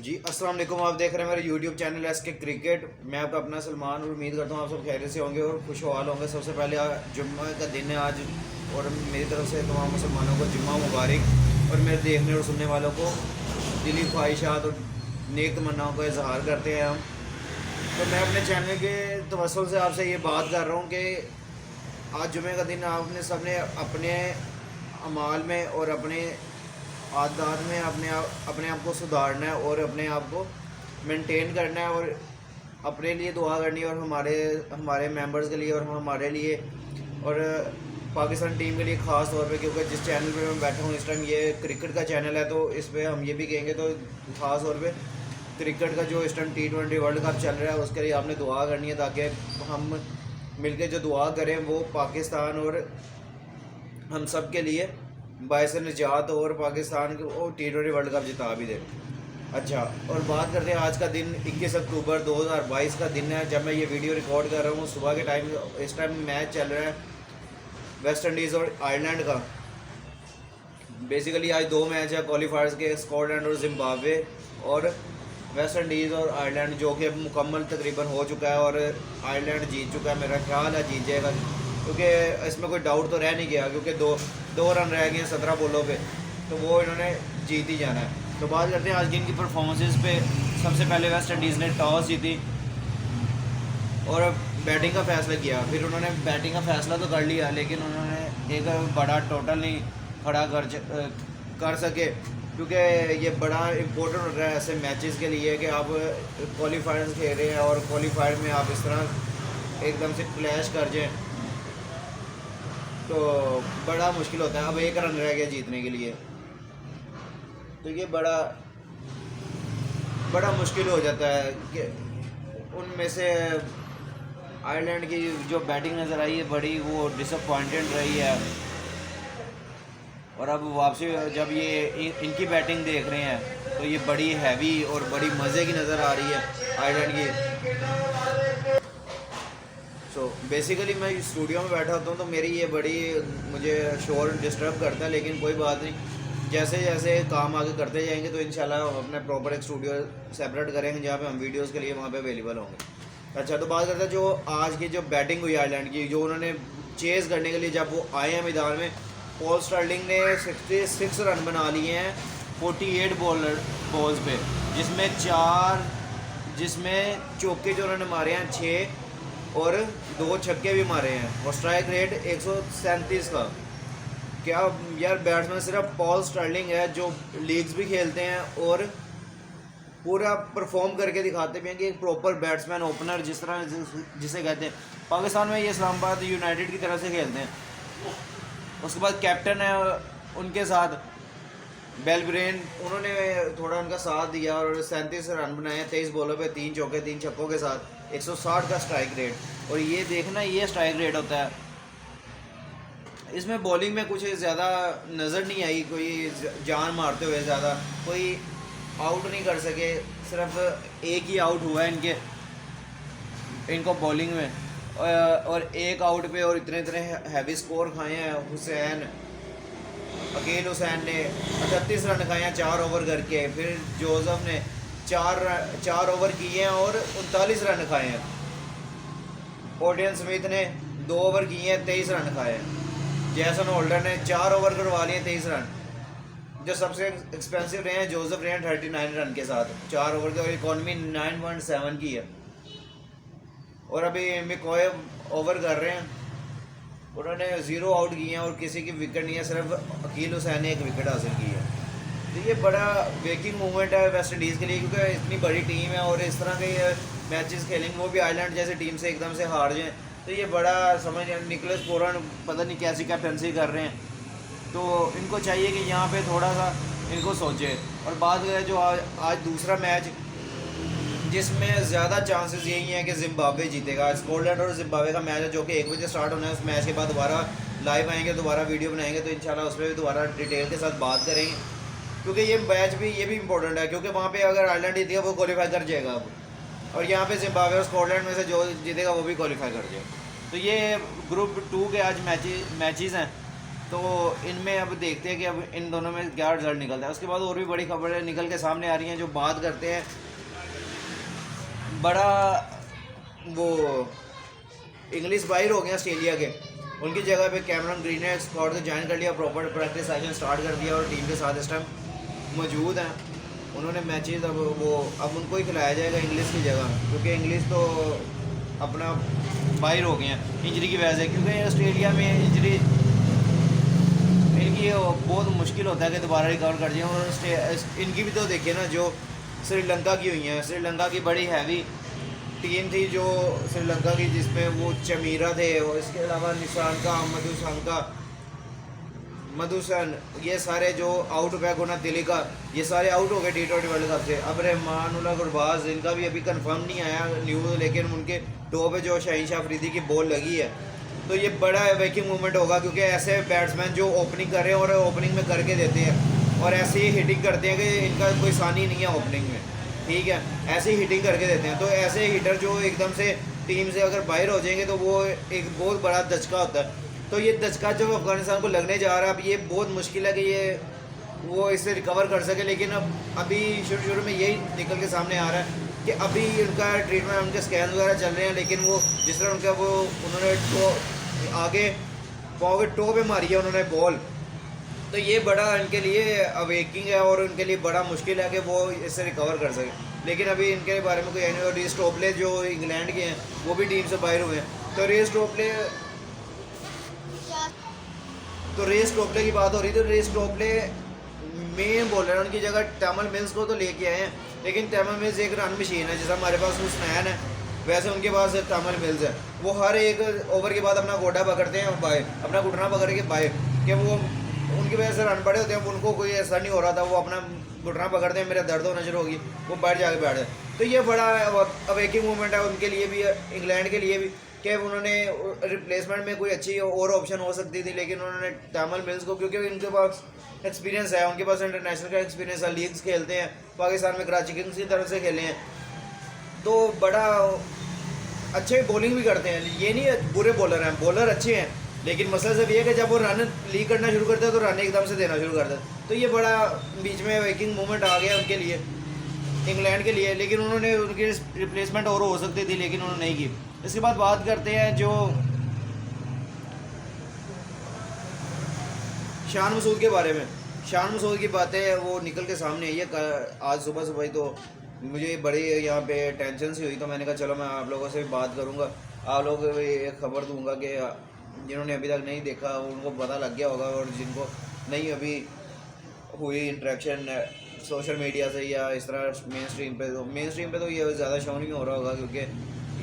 जी अस्सलाम वालेकुम। आप देख रहे हैं मेरे यूट्यूब चैनल एस के क्रिकेट। मैं आपका अपना सलमान और उम्मीद करता हूँ आप सब खैरियत से होंगे और खुशहाल होंगे। सबसे पहले जुम्मे का दिन है आज और मेरी तरफ से तमाम मुसलमानों को जुम्मा मुबारक और मेरे देखने और सुनने वालों को दिली ख्वाहिशात और नेक तमन्नाओं का इजहार करते हैं हम। तो मैं अपने चैनल के तवस्सुल से आपसे ये बात कर रहा हूँ कि आज जुम्मे का दिन आपने सब ने अपने अमाल में और अपने आदत में अपने आप को सुधारना है और अपने आप को मेंटेन करना है और अपने लिए दुआ करनी है और हमारे हमारे मेंबर्स के लिए और हमारे लिए और पाकिस्तान टीम के लिए ख़ास तौर पे, क्योंकि जिस चैनल पे मैं बैठा हूँ इस टाइम ये क्रिकेट का चैनल है, तो इस पर हम ये भी कहेंगे तो ख़ास तौर पे क्रिकेट का जो इस टाइम T20 वर्ल्ड कप चल रहा है उसके लिए आपने दुआ करनी है, ताकि हम मिलकर जो दुआ करें वो पाकिस्तान और हम सब के लिए बायस निजात और पाकिस्तान को T20 वर्ल्ड कप जिता भी दे। अच्छा, और बात करते हैं आज का दिन 21 अक्टूबर 2022 का दिन है जब मैं ये वीडियो रिकॉर्ड कर रहा हूँ। सुबह के टाइम इस टाइम मैच चल रहा है वेस्ट इंडीज़ और आयरलैंड का। बेसिकली आज दो मैच है क्वालिफायर्स के, स्कॉटलैंड और जिम्बाब्वे, और वेस्ट इंडीज़ और आयरलैंड जो कि मुकम्मल तकरीबन हो चुका है और आयरलैंड जीत चुका है। मेरा ख्याल है जीत जाएगा, क्योंकि इसमें कोई डाउट तो रह नहीं गया, क्योंकि दो रन रह गए 17 बॉलों पे, तो वो इन्होंने जीत ही जाना है। तो बात करते हैं आज की इनकी परफॉर्मेंसेस पे। सबसे पहले वेस्ट इंडीज़ ने टॉस जीती और बैटिंग का फैसला किया। फिर उन्होंने बैटिंग का फैसला तो कर लिया, लेकिन उन्होंने एक बड़ा टोटल नहीं खड़ा कर सके, क्योंकि ये बड़ा इम्पोर्टेंट होता है ऐसे मैचेस के लिए कि आप क्वालिफायर खेल रहे हैं और क्वालिफायर में आप इस तरह एकदम से क्लैश कर जाएं तो बड़ा मुश्किल होता है। अब एक रन रह गया जीतने के लिए, तो ये बड़ा मुश्किल हो जाता है कि उनमें से आयरलैंड की जो बैटिंग नज़र आई है बड़ी वो डिसअपॉइंटेड रही है। और अब वापसी जब ये इनकी बैटिंग देख रहे हैं तो ये बड़ी हैवी और बड़ी मज़े की नज़र आ रही है आयरलैंड की। सो बेसिकली मैं स्टूडियो में बैठा होता हूँ तो मेरी ये बड़ी मुझे शोर डिस्टर्ब करता है, लेकिन कोई बात नहीं, जैसे जैसे काम आगे करते जाएंगे तो इंशाल्लाह हम अपने प्रॉपर एक स्टूडियो सेपरेट करेंगे जहाँ पे हम वीडियोस के लिए वहाँ पे अवेलेबल होंगे। अच्छा, तो बात करते हैं जो आज की जो बैटिंग हुई आयरलैंड की, जो उन्होंने चेज़ करने के लिए जब वो आए हैं मैदान में, पॉल स्टार्लिंग ने 66 रन बना लिए हैं 48 बॉल्स पे, जिसमें चौके जो उन्होंने मारे हैं 6 और 2 छक्के भी मारे हैं और स्ट्राइक रेट 137 का। क्या यार, बैट्समैन सिर्फ पॉल स्टार्लिंग है जो लीग्स भी खेलते हैं और पूरा परफॉर्म करके दिखाते भी हैं कि एक प्रॉपर बैट्समैन ओपनर जिसे कहते हैं। पाकिस्तान में ये इस्लामाबाद यूनाइटेड की तरफ से खेलते हैं। उसके बाद कैप्टन है उनके साथ बेलब्रेन, उन्होंने थोड़ा उनका साथ दिया और 37 रन बनाए 23 बॉलों पे 3 चौके 3 छक्कों के साथ 160 का स्ट्राइक रेट। और ये देखना, ये स्ट्राइक रेट होता है। इसमें बॉलिंग में कुछ ज़्यादा नज़र नहीं आई, कोई जान मारते हुए ज़्यादा कोई आउट नहीं कर सके, सिर्फ एक ही आउट हुआ है इनको बॉलिंग में, और एक आउट पे और इतने हैवी स्कोर खाए हैं। अकील हुसैन ने 38 रन खाए हैं 4 ओवर करके। फिर जोसेफ ने 4 ओवर किए हैं और 39 रन खाए हैं। ओडियन स्मिथ ने 2 ओवर किए हैं 23 रन खाए हैं। जैसन होल्डर ने 4 ओवर करवा लिए 23 रन। जो सबसे एक्सपेंसिव रहे हैं जोसेफ रहे हैं 39 रन के साथ 4 ओवर के, और इकॉनमी 9.7 की है। और अभी मिकोय ओवर कर रहे हैं, उन्होंने 0 आउट किए हैं और किसी की विकेट नहीं है, सिर्फ अकील हुसैन ने 1 विकेट हासिल की है। तो ये बड़ा वेकिंग मूवमेंट है वेस्ट इंडीज़ के लिए, क्योंकि इतनी बड़ी टीम है और इस तरह के मैचेस खेलेंगे, वो भी आयरलैंड जैसी टीम से एकदम से हार जाएँ, तो ये बड़ा समझ। निकोलस पूरन पता नहीं कैसी कैप्टनसी कर रहे हैं, तो इनको चाहिए कि यहाँ पे थोड़ा सा इनको सोचे। और बात करें जो आज दूसरा मैच जिसमें ज़्यादा चांसेस यही हैं कि जिम्बाब्वे जीतेगा। स्कॉटलैंड और जिम्बाब्वे का मैच है जो कि 1 बजे स्टार्ट होना है। उस मैच के बाद दोबारा लाइव आएंगे, दोबारा वीडियो बनाएंगे, तो इंशाल्लाह उसमें भी दोबारा डिटेल के साथ बात करेंगे, क्योंकि ये मैच भी इम्पोर्टेंट है, क्योंकि वहाँ पे अगर आयरलैंड जीतेगा वो क्वालिफाई कर जाएगा अब, और यहाँ पे जिम्बाब्वे और स्कॉटलैंड में से जो जीतेगा वो भी क्वालिफाई कर जाएगा। तो ये ग्रुप 2 के आज मैचेस हैं। तो इनमें अब देखते हैं कि अब इन दोनों में क्या रिजल्ट निकलता है। उसके बाद और भी बड़ी खबरें निकल के सामने आ रही हैं जो बात करते हैं बड़ा वो इंग्लिश बाहर हो गया ऑस्ट्रेलिया के, उनकी जगह पे कैमरन ग्रीन ने स्क्वाड को ज्वाइन कर लिया, प्रॉपर प्रैक्टिस सेशन स्टार्ट कर दिया और टीम के साथ इस टाइम मौजूद हैं। उन्होंने मैचेस अब उनको ही खिलाया जाएगा इंग्लिश की जगह, क्योंकि इंग्लिश तो अपना बाहर हो गए हैं इंजरी की वजह से, क्योंकि ऑस्ट्रेलिया में इंजरी इनकी बहुत मुश्किल होता है कि दोबारा रिकवर कर जाए। और इनकी भी तो देखिए ना जो श्रीलंका की हुई हैं, श्रीलंका की बड़ी हैवी टीम थी जो श्रीलंका की, जिसमें वो चमीरा थे और इसके अलावा निशांका मधुसन, ये सारे जो आउट बैक होना तिलिका, ये सारे आउट हो गए T20 वर्ल्ड कप से। अब रहमान उल्लाह गुरबाज, इनका भी अभी कंफर्म नहीं आया न्यूज़, लेकिन उनके टो पे जो शाहीन शाह अफरीदी की बॉल लगी है तो ये बड़ा वेकिंग मूवमेंट होगा, क्योंकि ऐसे बैट्समैन जो ओपनिंग कर रहे हैं और ओपनिंग में करके देते हैं और ऐसे ही हिटिंग करते हैं कि इनका कोई सानी नहीं है ओपनिंग में, ठीक है, ऐसे ही हिटिंग करके देते हैं। तो ऐसे हिटर जो एकदम से टीम से अगर बाहर हो जाएंगे तो वो एक बहुत बड़ा दचका होता है। तो ये दचका जो अफगानिस्तान को लगने जा रहा है, अब ये बहुत मुश्किल है कि ये वो इससे रिकवर कर सके, लेकिन अब अभी शुरू में यही निकल के सामने आ रहा है कि अभी उनका ट्रीटमेंट, उनके स्कैन वगैरह चल रहे हैं, लेकिन वो जिस तरह उनका वो उन्होंने आगे पाँव के टो पे मारी है उन्होंने बॉल, तो ये बड़ा इनके लिए अवेकिंग है और उनके लिए बड़ा मुश्किल है कि वो इससे रिकवर कर सके। लेकिन अभी इनके बारे में कोई नहीं। और रीस टोपले जो इंग्लैंड के हैं वो भी टीम से बाहर हुए हैं। तो रेस टोपले की बात हो रही, तो रेस टोपले मेन बॉलर है, उनकी जगह टैमल मिल्स को तो लेके आए हैं, लेकिन टैमल मिल्स एक रन मशीन है, जैसा हमारे पास हुसनैन है वैसे उनके पास टैमल मिल्स है। वो हर एक ओवर के बाद अपना गोडा पकड़ते हैं बाहर, अपना घुटना पकड़ के बाहर, कि वो उनकी वजह से रन बड़े होते हैं, उनको कोई ऐसा नहीं हो रहा था, वो अपना घुटना पकड़ते हैं, मेरा दर्द होना शुरू होगी, वो बाहर जाके बैठ जाए। तो ये बड़ा अवेकिंग मूवमेंट है उनके लिए भी, इंग्लैंड के लिए भी, कि उन्होंने रिप्लेसमेंट में कोई अच्छी और ऑप्शन हो सकती थी, लेकिन उन्होंने टैमल मिल्स को, क्योंकि उनके पास एक्सपीरियंस है, उनके पास इंटरनेशनल का एक्सपीरियंस है, लीग्स खेलते हैं, पाकिस्तान में कराची किंग्स की तरफ से खेले हैं, तो बड़ा अच्छे बॉलिंग भी करते हैं, ये नहीं बुरे बॉलर हैं, बॉलर अच्छे हैं, लेकिन मसला सिर्फ ये है कि जब वो रन लीक करना शुरू करते हैं तो रन एकदम से देना शुरू करते हैं। तो ये बड़ा बीच में वेकिंग मूवमेंट आ गया उनके लिए, इंग्लैंड के लिए, लेकिन उन्होंने उनकी रिप्लेसमेंट और हो सकती थी, लेकिन उन्होंने नहीं की। इसके बाद बात करते हैं जो शान मसूद के बारे में। शान मसूद की बातें वो निकल के सामने आई है आज सुबह ही, तो मुझे बड़ी यहाँ पे टेंशन सी हुई, तो मैंने कहा चलो मैं आप लोगों से बात करूँगा, आप लोगों को एक खबर दूंगा कि जिन्होंने अभी तक नहीं देखा उनको पता लग गया होगा, और जिनको नहीं अभी हुई इंटरेक्शन सोशल मीडिया से या इस तरह मेन स्ट्रीम पे तो ये ज़्यादा शो नहीं हो रहा होगा, क्योंकि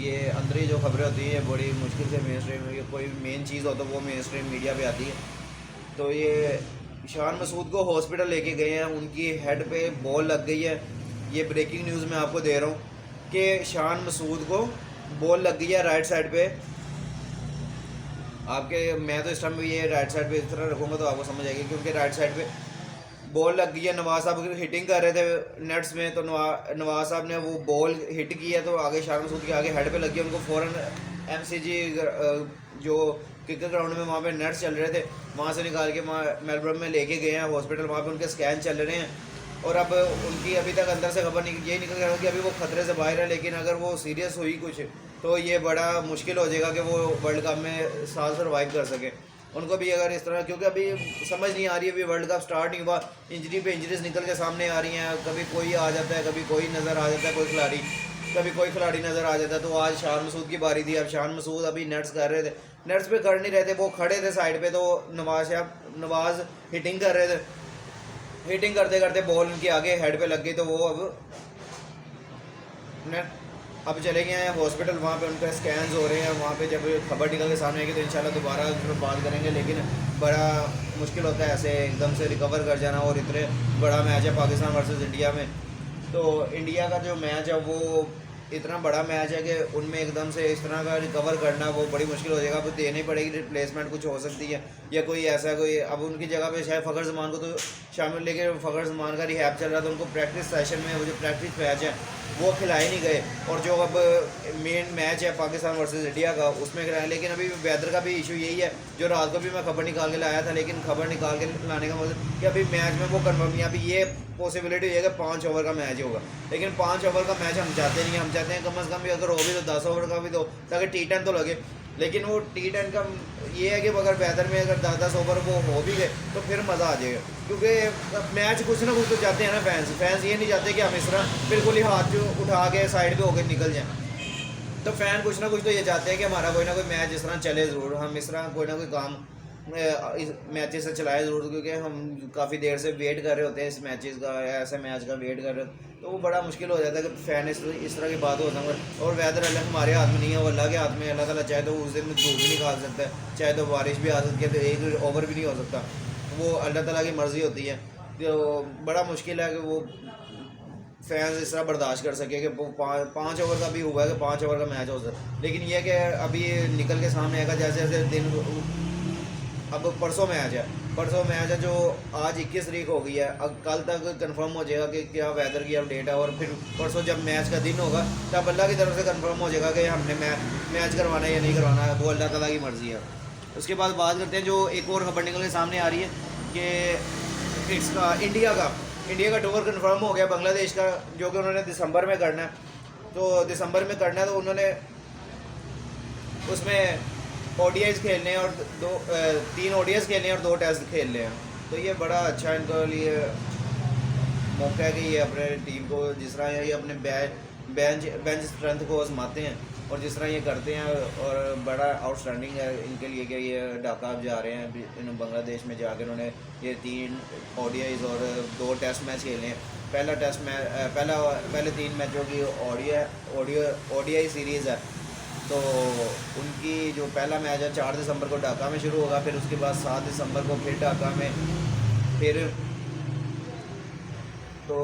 ये अंदर ही जो खबरें होती हैं बड़ी मुश्किल से मेन स्ट्रीम, कोई मेन चीज़ हो तो वो मेन स्ट्रीम मीडिया पे आती है। तो ये शान मसूद को हॉस्पिटल लेके गए हैं, उनकी हेड पे बॉल लग गई है, ये ब्रेकिंग न्यूज़ मैं आपको दे रहा हूँ कि शान मसूद को बॉल लग गई है राइट साइड पे आपके, मैं तो इस टाइम ये राइट साइड पे इस तरह रखूँगा तो आपको समझ आएगी, क्योंकि राइट साइड पे बॉल लग गई है। नवाज साहब हिटिंग कर रहे थे नेट्स में, तो नवाज साहब ने वो बॉल हिट की है, तो आगे शान मसूद के आगे हेड पे लगी है, उनको फ़ौरन MCG जो क्रिकेट ग्राउंड में वहाँ पे नेट्स चल रहे थे वहाँ से निकाल के मेलबर्न में लेके गए हैं हॉस्पिटल, वहाँ पे उनके स्कैन चल रहे हैं, और अब उनकी अभी तक अंदर से खबर नहीं, ये निकल गया कि अभी वो खतरे से बाहर है, लेकिन अगर वो सीरियस हुई कुछ तो ये बड़ा मुश्किल हो जाएगा कि वो वर्ल्ड कप में साल सर्वाइव कर सके उनको भी, अगर इस तरह, क्योंकि अभी समझ नहीं आ रही, अभी वर्ल्ड कप स्टार्ट नहीं हुआ, इंजरी पे इंजरीज निकल के सामने आ रही हैं, कभी कोई आ जाता है, कभी कोई नज़र आ जाता है, कभी कोई खिलाड़ी नज़र आ जाता है। तो आज शान मसूद की बारी थी, अब शान मसूद अभी नेट्स कर रहे थे, नेट्स पे कर नहीं रहे थे, वो खड़े थे साइड पे, तो नवाज हिटिंग कर रहे थे, हिटिंग करते करते बॉल उनके आगे हेड पे लग गई, तो वो अब चले गए हैं हॉस्पिटल, वहाँ पे उनके स्कैन्स हो रहे हैं, वहाँ पे जब खबर निकल के सामने आएगी तो इंशाल्लाह दोबारा बात करेंगे, लेकिन बड़ा मुश्किल होता है ऐसे एकदम से रिकवर कर जाना, और इतने बड़ा मैच है पाकिस्तान वर्सेस इंडिया में। तो इंडिया का जो मैच है वो इतना बड़ा मैच है कि उनमें एकदम से इस तरह का रिकवर करना वो बड़ी मुश्किल हो जाएगा। अब देनी पड़ेगी, रिप्लेसमेंट कुछ हो सकती है या कोई ऐसा कोई, अब उनकी जगह पे शायद फ़खर ज़मान को तो शामिल, लेके फ़खर ज़मान का रिहैब चल रहा था, उनको प्रैक्टिस सेशन में वो जो प्रैक्टिस मैच है वो खिलाए नहीं गए, और जो अब मेन मैच है पाकिस्तान वर्सेस इंडिया का उसमें खिलाए। लेकिन अभी वेदर का भी इशू यही है, जो रात को भी मैं खबर निकाल के लाया था, लेकिन खबर निकाल के लाने का मतलब कि अभी मैच में वो कन्फर्म नहीं है। अभी ये पॉसिबिलिटी है कि 5 ओवर का मैच होगा, लेकिन 5 ओवर का मैच हम चाहते नहीं हैं। हम चाहते हैं कम से कम भी अगर हो भी तो 10 ओवर का भी दो, ताकि T10 तो लगे। लेकिन वो T10 का ये है कि अगर वेदर में अगर 10-10 ओवर वो हो भी गए तो फिर मज़ा आ जाएगा, क्योंकि मैच कुछ ना कुछ तो चाहते हैं ना फैंस ये नहीं चाहते कि हम इस तरह बिल्कुल ही हाथ जो उठा के साइड पे होकर निकल जाएं। तो फ़ैन कुछ ना कुछ तो ये चाहते हैं कि हमारा कोई ना कोई मैच इस तरह चले ज़रूर, हम इस तरह कोई ना कोई काम इस मैचेस से चलाए ज़रूर, क्योंकि हम काफ़ी देर से वेट कर रहे होते हैं इस मैचेस का, ऐसे मैच का वेट कर रहे होते, तो वो बड़ा मुश्किल हो जाता है कि फ़ैन इस तरह की बात होता है। और वेदर अल्लाह हमारे हाथ में नहीं है, वो अल्लाह के हाथ में। अल्लाह ताला चाहे तो उस दिन धूप भी निकाल सकता है, चाहे तो बारिश भी आ सकती है, तो एक ओवर भी नहीं हो सकता, वो अल्लाह ताला की मर्ज़ी होती है। तो बड़ा मुश्किल है कि वो फैंस इस तरह बर्दाश्त कर सके कि 5 ओवर का भी हुआ है कि 5 ओवर का मैच हो सके। लेकिन यह कि अभी निकल के सामने आएगा, जैसे जैसे दिन, अब परसों मैच है जो आज 21 तारीख हो गई है, अब कल तक कंफर्म हो जाएगा कि क्या वेदर की अपडेट है, और फिर परसों जब मैच का दिन होगा तब अल्लाह की तरफ से कंफर्म हो जाएगा कि हमने मैच करवाना है या नहीं करवाना है, वो अल्लाह ताला की मर्ज़ी है। उसके बाद बात करते हैं जो एक और खबर निकल के सामने आ रही है कि इसका इंडिया का टूर कंफर्म हो गया बांग्लादेश का, जो कि उन्होंने दिसंबर में करना है। तो उन्होंने उसमें ODIs खेलने हैं और 3 ODIs खेलने हैं और 2 टेस्ट खेलने हैं। तो ये बड़ा अच्छा इनके लिए मौका है कि ये अपने टीम को जिस तरह ये अपने बेंच स्ट्रेंथ को आजमाते हैं और जिस तरह ये करते हैं, और बड़ा आउटस्टैंडिंग है इनके लिए कि ये ढाका जा रहे हैं। इन बांग्लादेश में जाकर उन्होंने ये 3 ODIs और 2 टेस्ट मैच खेले हैं। पहले 3 मैचों की ODI सीरीज़ है। तो उनकी जो पहला मैच है 4 दिसंबर को ढाका में शुरू होगा, फिर उसके बाद 7 दिसंबर को फिर ढाका में, फिर तो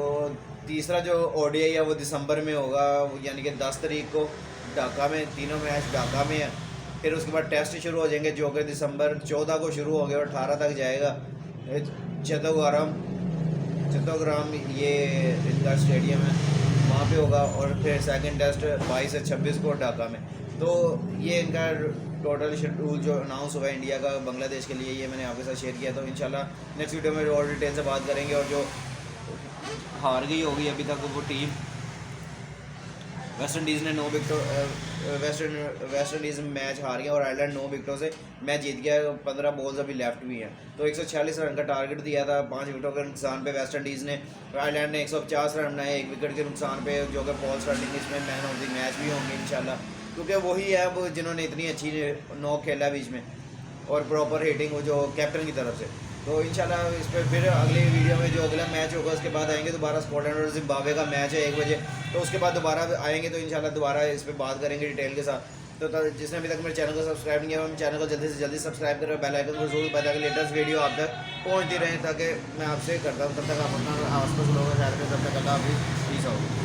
तीसरा जो ODI है वो दिसंबर में होगा, यानी कि 10 तारीख को ढाका में। तीनों मैच ढाका में है। फिर उसके बाद टेस्ट शुरू हो जाएंगे जो कि दिसंबर 14 को शुरू हो गए और 18 तक जाएगा। चट्टोग्राम ये इनका स्टेडियम है, वहाँ पे होगा। और फिर सेकंड टेस्ट 22 से 26 को ढाका में। तो ये इनका टोटल शेड्यूल जो अनाउंस हुआ है इंडिया का बांग्लादेश के लिए, ये मैंने आपके साथ शेयर किया। तो इंशाल्लाह नेक्स्ट वीडियो में और डिटेल से बात करेंगे। और जो हार गई होगी अभी तक वो टीम, वेस्ट इंडीज़ ने 9 विकेटों वेस्ट इंडीज़ मैच हार गया और आयरलैंड 9 विकेटों से मैच जीत गया। 15 बॉल्स अभी लेफ्ट भी हैं। तो 146 रन का टारगेट दिया था 5 विकेटों के नुकसान पे वेस्ट इंडीज़ ने। आयरलैंड ने 150 रन बनाए 1 विकेट के नुकसान पे, जो कि पॉल स्टार्लिंग इसमें मैन ऑफ द मैच भी होंगे इंशाल्लाह, क्योंकि वही है वो जिन्होंने इतनी अच्छी नॉक खेला बीच में और प्रॉपर हिटिंग वो जो कैप्टन की तरफ से। तो इंशाल्लाह इस पर फिर अगले वीडियो में जो अगला मैच होगा उसके बाद आएंगे दोबारा। स्कॉटलैंड और जिम्बाब्वे का मैच है 1 बजे, तो उसके बाद दोबारा आएंगे। तो इंशाल्लाह दोबारा इस पर बात करेंगे डिटेल के साथ। तो जिसने अभी तक मेरे चैनल को सब्सक्राइब नहीं किया हम चैनल को जल्दी से जल्दी सब्सक्राइब करें, बेल आइकन को जरूर बता के लेटेस्ट वीडियो आप तक पहुँचती रहें, ताकि मैं आपसे करता हूँ। तब तक आप अपना आस पास लोगों के साथ में, तब तक अल्लाह हाफिज़, पीस आउट।